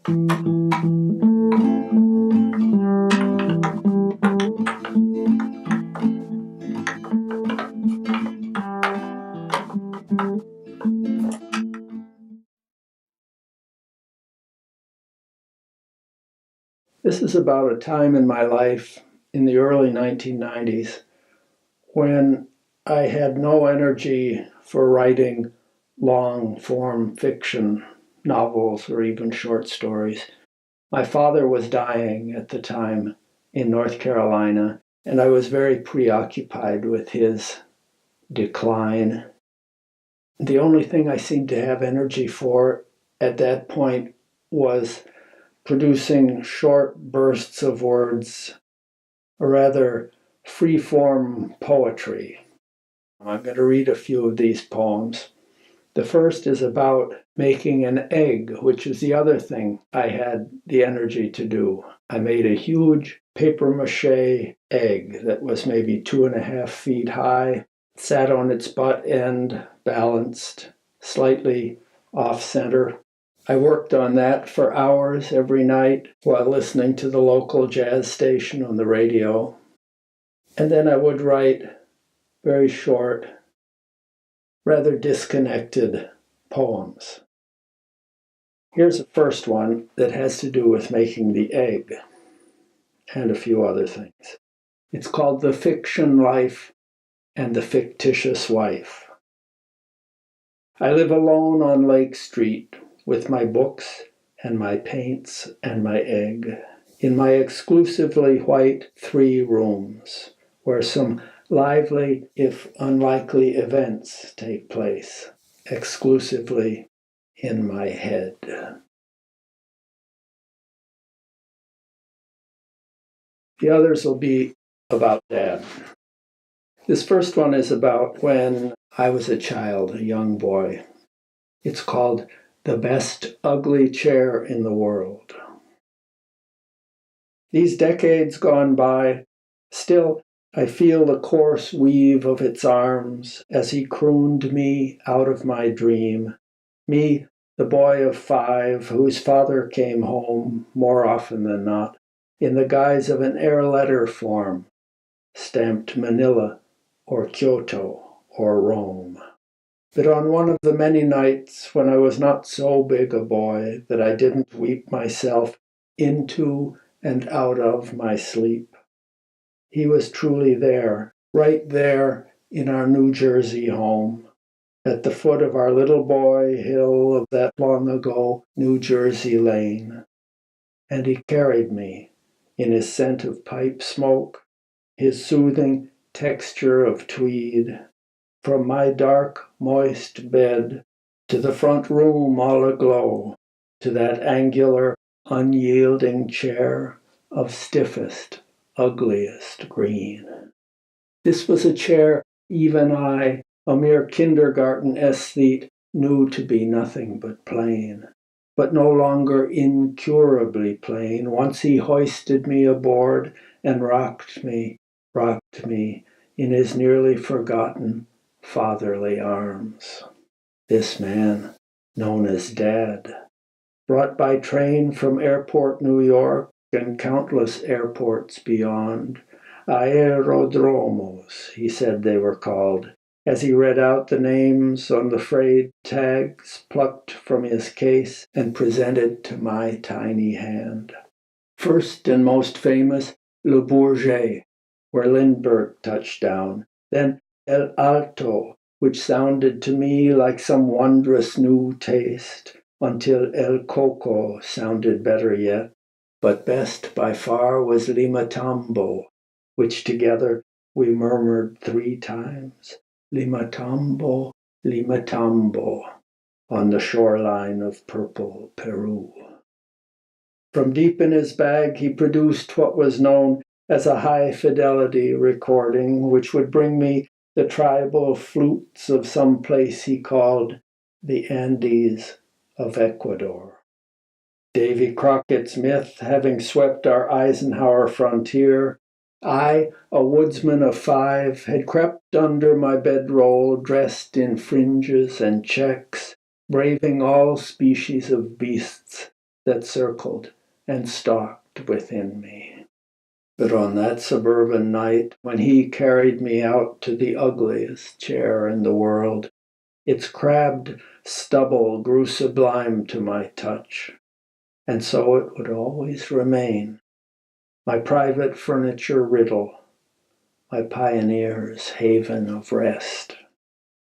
This is about a time in my life in the early 1990s when I had no energy for writing long-form fiction, novels, or even short stories. My father was dying at the time in North Carolina, and I was very preoccupied with his decline. The only thing I seemed to have energy for at that point was producing short bursts of words, or rather free-form poetry. I'm going to read a few of these poems. The first is about making an egg, which is the other thing I had the energy to do. I made a huge paper-mache egg that was maybe 2.5 feet high, sat on its butt end, balanced, slightly off-center. I worked on that for hours every night while listening to the local jazz station on the radio. And then I would write very short, rather disconnected poems. Here's the first one that has to do with making the egg and a few other things. It's called The Fiction Life and the Fictitious Wife. I live alone on Lake Street with my books and my paints and my egg in my exclusively white 3 rooms where some lively, if unlikely, events take place, exclusively in my head. The others will be about Dad. This first one is about when I was a child, a young boy. It's called The Best Ugly Chair in the World. These decades gone by, still I feel the coarse weave of its arms as he crooned me out of my dream, me, the boy of 5 whose father came home, more often than not, in the guise of an air letter form, stamped Manila or Kyoto or Rome. But on one of the many nights when I was not so big a boy that I didn't weep myself into and out of my sleep, he was truly there, right there in our New Jersey home, at the foot of our little boy hill of that long ago New Jersey lane. And he carried me in his scent of pipe smoke, his soothing texture of tweed, from my dark, moist bed to the front room all aglow, to that angular, unyielding chair of stiffest, ugliest green. This was a chair even I, a mere kindergarten aesthete, knew to be nothing but plain, but no longer incurably plain. Once he hoisted me aboard and rocked me in his nearly forgotten fatherly arms. This man, known as Dad, brought by train from Airport, New York, and countless airports beyond, aerodromos, he said they were called, as he read out the names on the frayed tags plucked from his case and presented to my tiny hand. First and most famous, Le Bourget, where Lindbergh touched down, then El Alto, which sounded to me like some wondrous new taste, until El Coco sounded better yet. But best by far was Limatambo, which together we murmured 3 times, Limatambo, Limatambo, on the shoreline of purple Peru. From deep in his bag he produced what was known as a high-fidelity recording, which would bring me the tribal flutes of some place he called the Andes of Ecuador. Davy Crockett's myth having swept our Eisenhower frontier, I, a woodsman of 5, had crept under my bedroll dressed in fringes and checks, braving all species of beasts that circled and stalked within me. But on that suburban night, when he carried me out to the ugliest chair in the world, its crabbed stubble grew sublime to my touch, and so it would always remain, my private furniture riddle, my pioneer's haven of rest.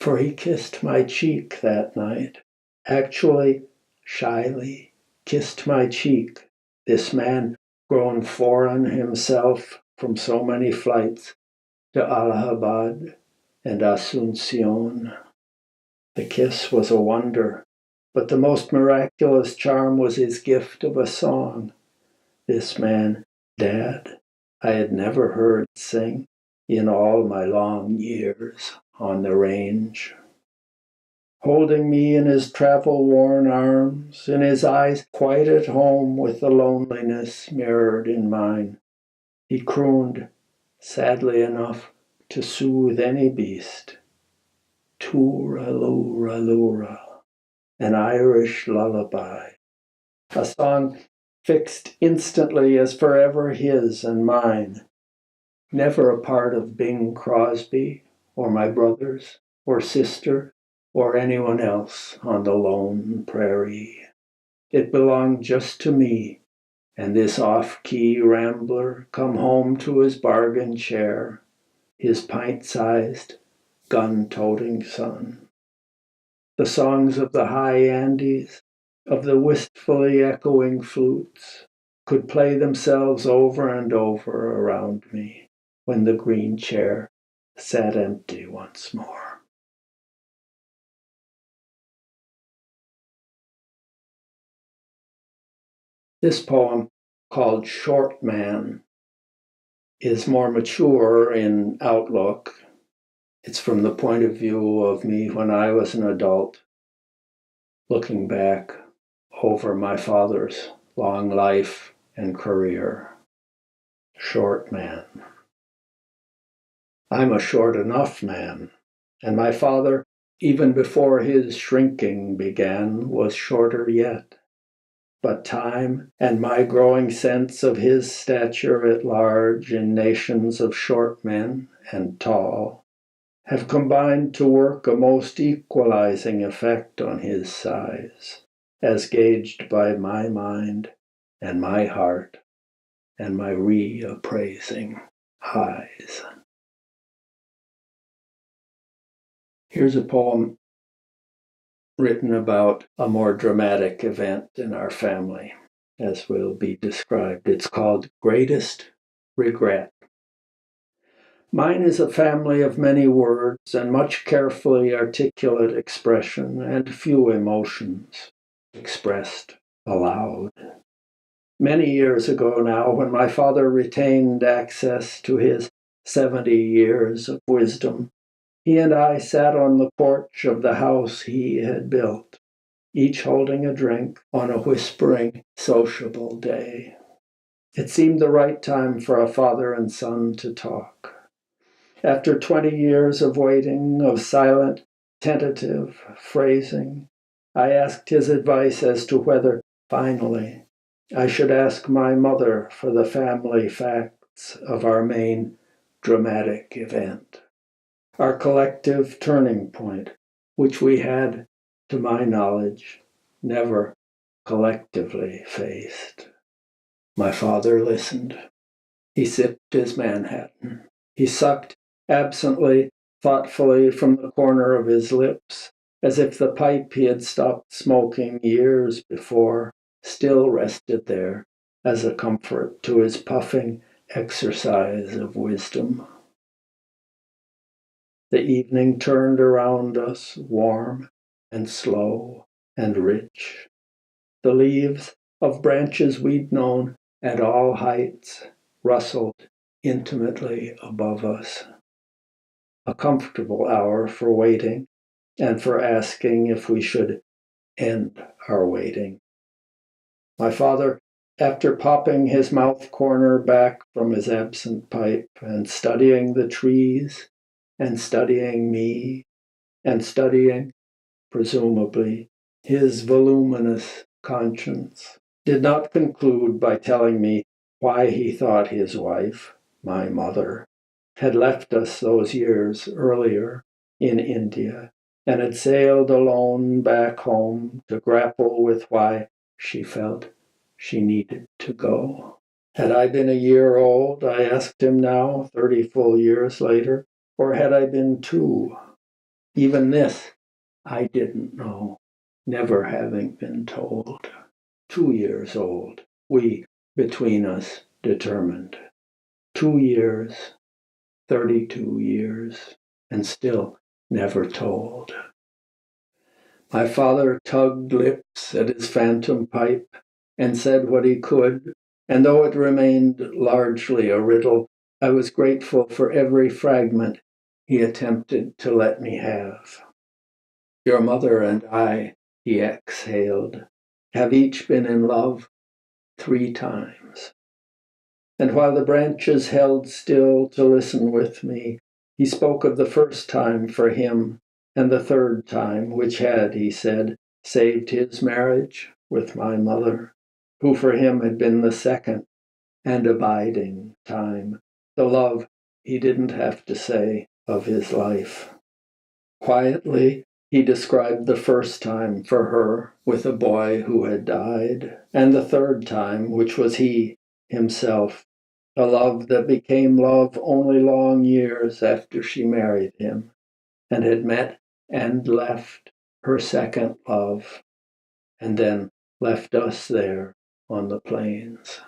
For he kissed my cheek that night, actually, shyly kissed my cheek, this man grown foreign himself from so many flights to Allahabad and Asuncion. The kiss was a wonder, but the most miraculous charm was his gift of a song. This man, Dad, I had never heard sing in all my long years on the range. Holding me in his travel-worn arms, in his eyes quite at home with the loneliness mirrored in mine, he crooned, sadly enough, to soothe any beast, Tooralooraloora, an Irish lullaby, a song fixed instantly as forever his and mine, never a part of Bing Crosby or my brothers or sister or anyone else on the lone prairie. It belonged just to me and this off-key rambler come home to his bargain chair, his pint-sized, gun-toting son. The songs of the high Andes, of the wistfully echoing flutes, could play themselves over and over around me when the green chair sat empty once more. This poem, called Short Man, is more mature in outlook. It's from the point of view of me when I was an adult, looking back over my father's long life and career. Short man. I'm a short enough man, and my father, even before his shrinking began, was shorter yet. But time and my growing sense of his stature at large in nations of short men and tall have combined to work a most equalizing effect on his size, as gauged by my mind and my heart and my reappraising eyes. Here's a poem written about a more dramatic event in our family, as will be described. It's called Greatest Regret. Mine is a family of many words and much carefully articulate expression and few emotions expressed aloud. Many years ago now, when my father retained access to his 70 years of wisdom, he and I sat on the porch of the house he had built, each holding a drink on a whispering, sociable day. It seemed the right time for a father and son to talk. After 20 years of waiting, of silent, tentative phrasing, I asked his advice as to whether, finally, I should ask my mother for the family facts of our main dramatic event, our collective turning point, which we had, to my knowledge, never collectively faced. My father listened. He sipped his Manhattan. He sucked absently, thoughtfully from the corner of his lips, as if the pipe he had stopped smoking years before still rested there as a comfort to his puffing exercise of wisdom. The evening turned around us, warm and slow and rich. The leaves of branches we'd known at all heights rustled intimately above us. A comfortable hour for waiting and for asking if we should end our waiting. My father, after popping his mouth corner back from his absent pipe and studying the trees and studying me and studying, presumably, his voluminous conscience, did not conclude by telling me why he thought his wife, my mother, had left us those years earlier in India and had sailed alone back home to grapple with why she felt she needed to go. Had I been a year old, I asked him now, 30 full years later, or had I been 2? Even this I didn't know, never having been told. 2 years old, we, between us, determined. 2 years, 32 years, and still never told. My father tugged lips at his phantom pipe and said what he could, and though it remained largely a riddle, I was grateful for every fragment he attempted to let me have. Your mother and I, he exhaled, have each been in love 3 times. And while the branches held still to listen with me, he spoke of the first time for him and the third time, which had, he said, saved his marriage with my mother, who for him had been the second and abiding time, the love he didn't have to say of his life. Quietly, he described the first time for her with a boy who had died, and the third time, which was he himself, a love that became love only long years after she married him and had met and left her second love, and then left us there on the plains.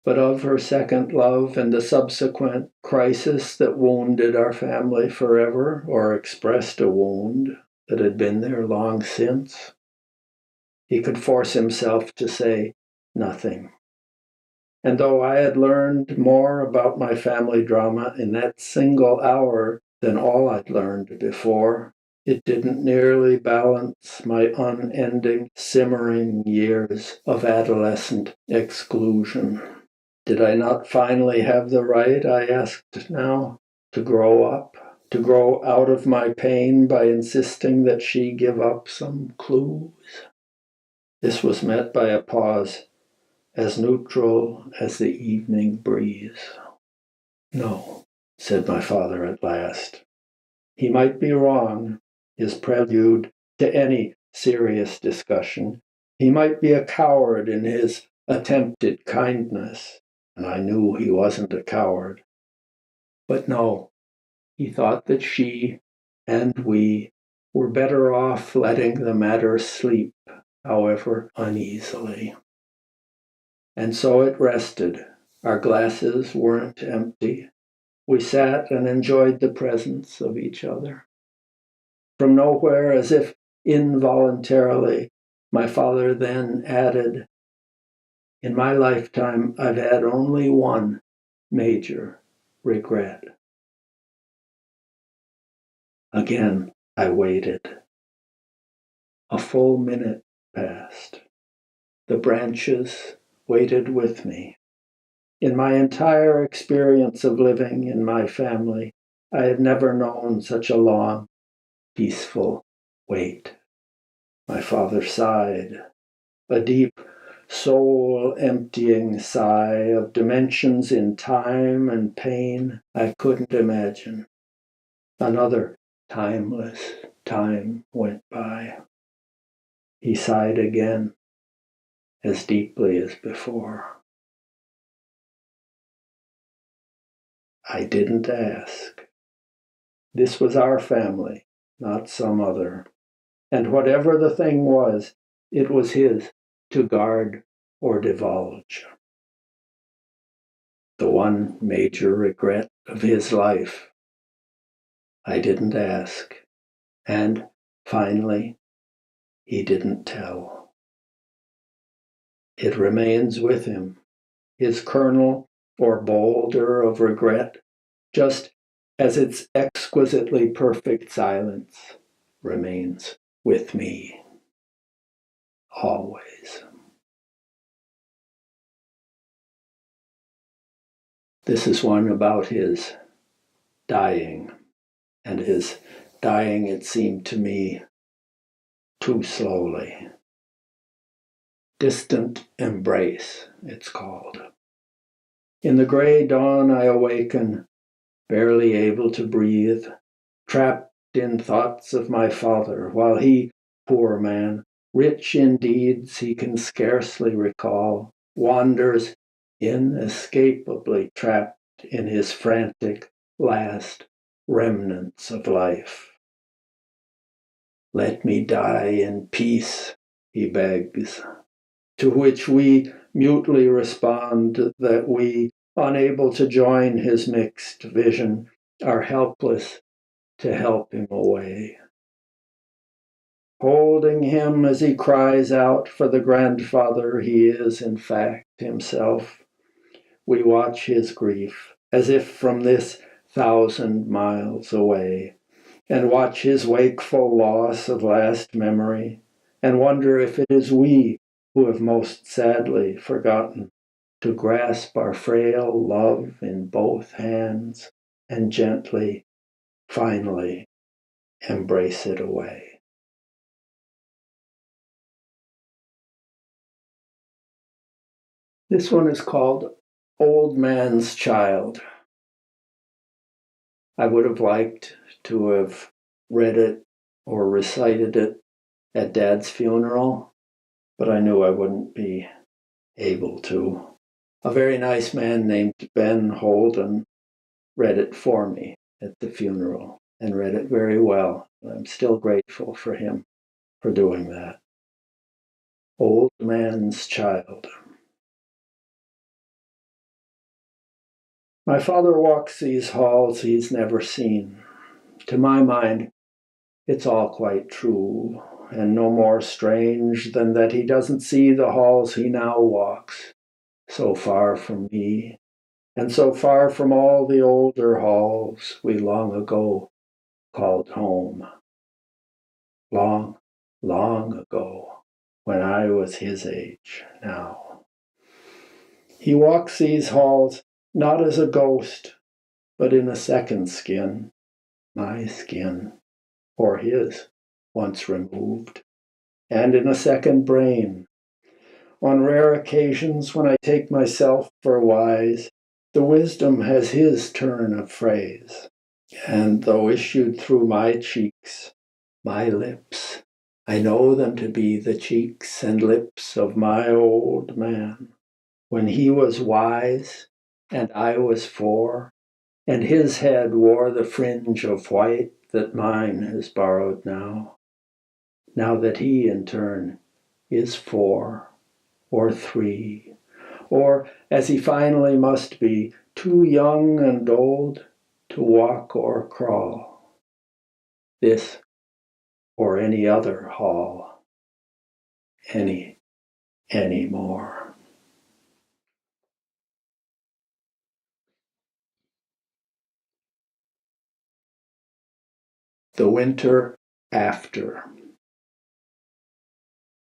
But of her second love and the subsequent crisis that wounded our family forever, or expressed a wound that had been there long since, he could force himself to say nothing. And though I had learned more about my family drama in that single hour than all I'd learned before, it didn't nearly balance my unending, simmering years of adolescent exclusion. Did I not finally have the right, I asked now, to grow up, to grow out of my pain by insisting that she give up some clues? This was met by a pause as neutral as the evening breeze. No, said my father at last. He might be wrong, his prelude to any serious discussion. He might be a coward in his attempted kindness, and I knew he wasn't a coward. But no, he thought that she and we were better off letting the matter sleep, however uneasily. And so it rested. Our glasses weren't empty. We sat and enjoyed the presence of each other. From nowhere, as if involuntarily, my father then added, in my lifetime, I've had only one major regret. Again, I waited. A full minute passed. The branches waited with me. In my entire experience of living in my family, I had never known such a long, peaceful wait. My father sighed, a deep, soul-emptying sigh of dimensions in time and pain I couldn't imagine. Another timeless time went by. He sighed again, as deeply as before. I didn't ask. This was our family, not some other. And whatever the thing was, it was his to guard or divulge. The one major regret of his life. I didn't ask. And finally, he didn't tell. It remains with him, his kernel or boulder of regret, just as its exquisitely perfect silence remains with me always. This is one about his dying, and his dying, it seemed to me, too slowly. Distant Embrace, it's called. In the gray dawn I awaken, barely able to breathe, trapped in thoughts of my father, while he, poor man, rich in deeds he can scarcely recall, wanders inescapably trapped in his frantic last remnants of life. Let me die in peace, he begs, to which we mutely respond that we, unable to join his mixed vision, are helpless to help him away. Holding him as he cries out for the grandfather he is, in fact, himself, we watch his grief as if from this 1,000 miles away, and watch his wakeful loss of last memory, and wonder if it is we who have most sadly forgotten to grasp our frail love in both hands and gently, finally, embrace it away. This one is called Old Man's Child. I would have liked to have read it or recited it at Dad's funeral, but I knew I wouldn't be able to. A very nice man named Ben Holden read it for me at the funeral and read it very well. I'm still grateful for him for doing that. Old Man's Child. My father walks these halls he's never seen. To my mind, it's all quite true, and no more strange than that he doesn't see the halls he now walks, so far from me, and so far from all the older halls we long ago called home. Long, long ago, when I was his age now. He walks these halls not as a ghost, but in a second skin, my skin, or his, once removed, and in a second brain. On rare occasions when I take myself for wise, the wisdom has his turn of phrase, and though issued through my cheeks, my lips, I know them to be the cheeks and lips of my old man, when he was wise and I was 4, and his head wore the fringe of white that mine has borrowed now that he in turn is 4 or 3, or as he finally must be, too young and old to walk or crawl. This or any other hall, any more. The winter after.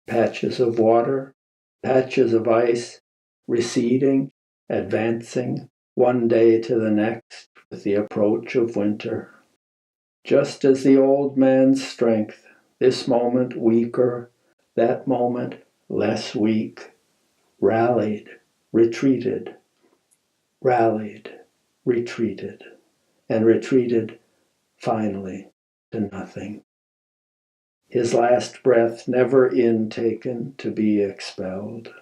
Patches of water, patches of ice, receding, advancing, one day to the next with the approach of winter. Just as the old man's strength, this moment weaker, that moment less weak, rallied, retreated, and retreated finally to nothing. His last breath never intaken to be expelled.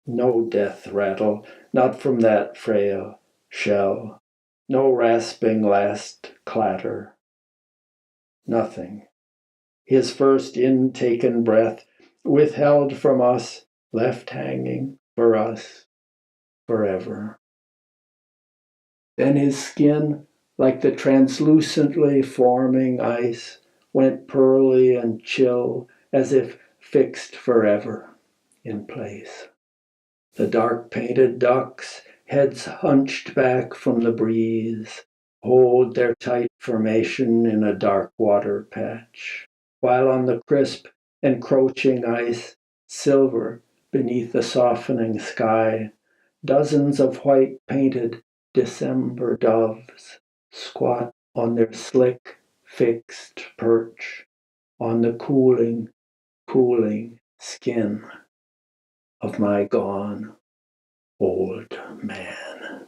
No death rattle, not from that frail shell. No rasping last clatter. Nothing. His first intaken breath, withheld from us, left hanging for us forever. Then his skin, like the translucently forming ice, went pearly and chill, as if fixed forever in place. The dark painted ducks, heads hunched back from the breeze, hold their tight formation in a dark water patch, while on the crisp, encroaching ice, silver beneath the softening sky, dozens of white painted December doves squat on their slick, fixed perch on the cooling skin. of my gone old man.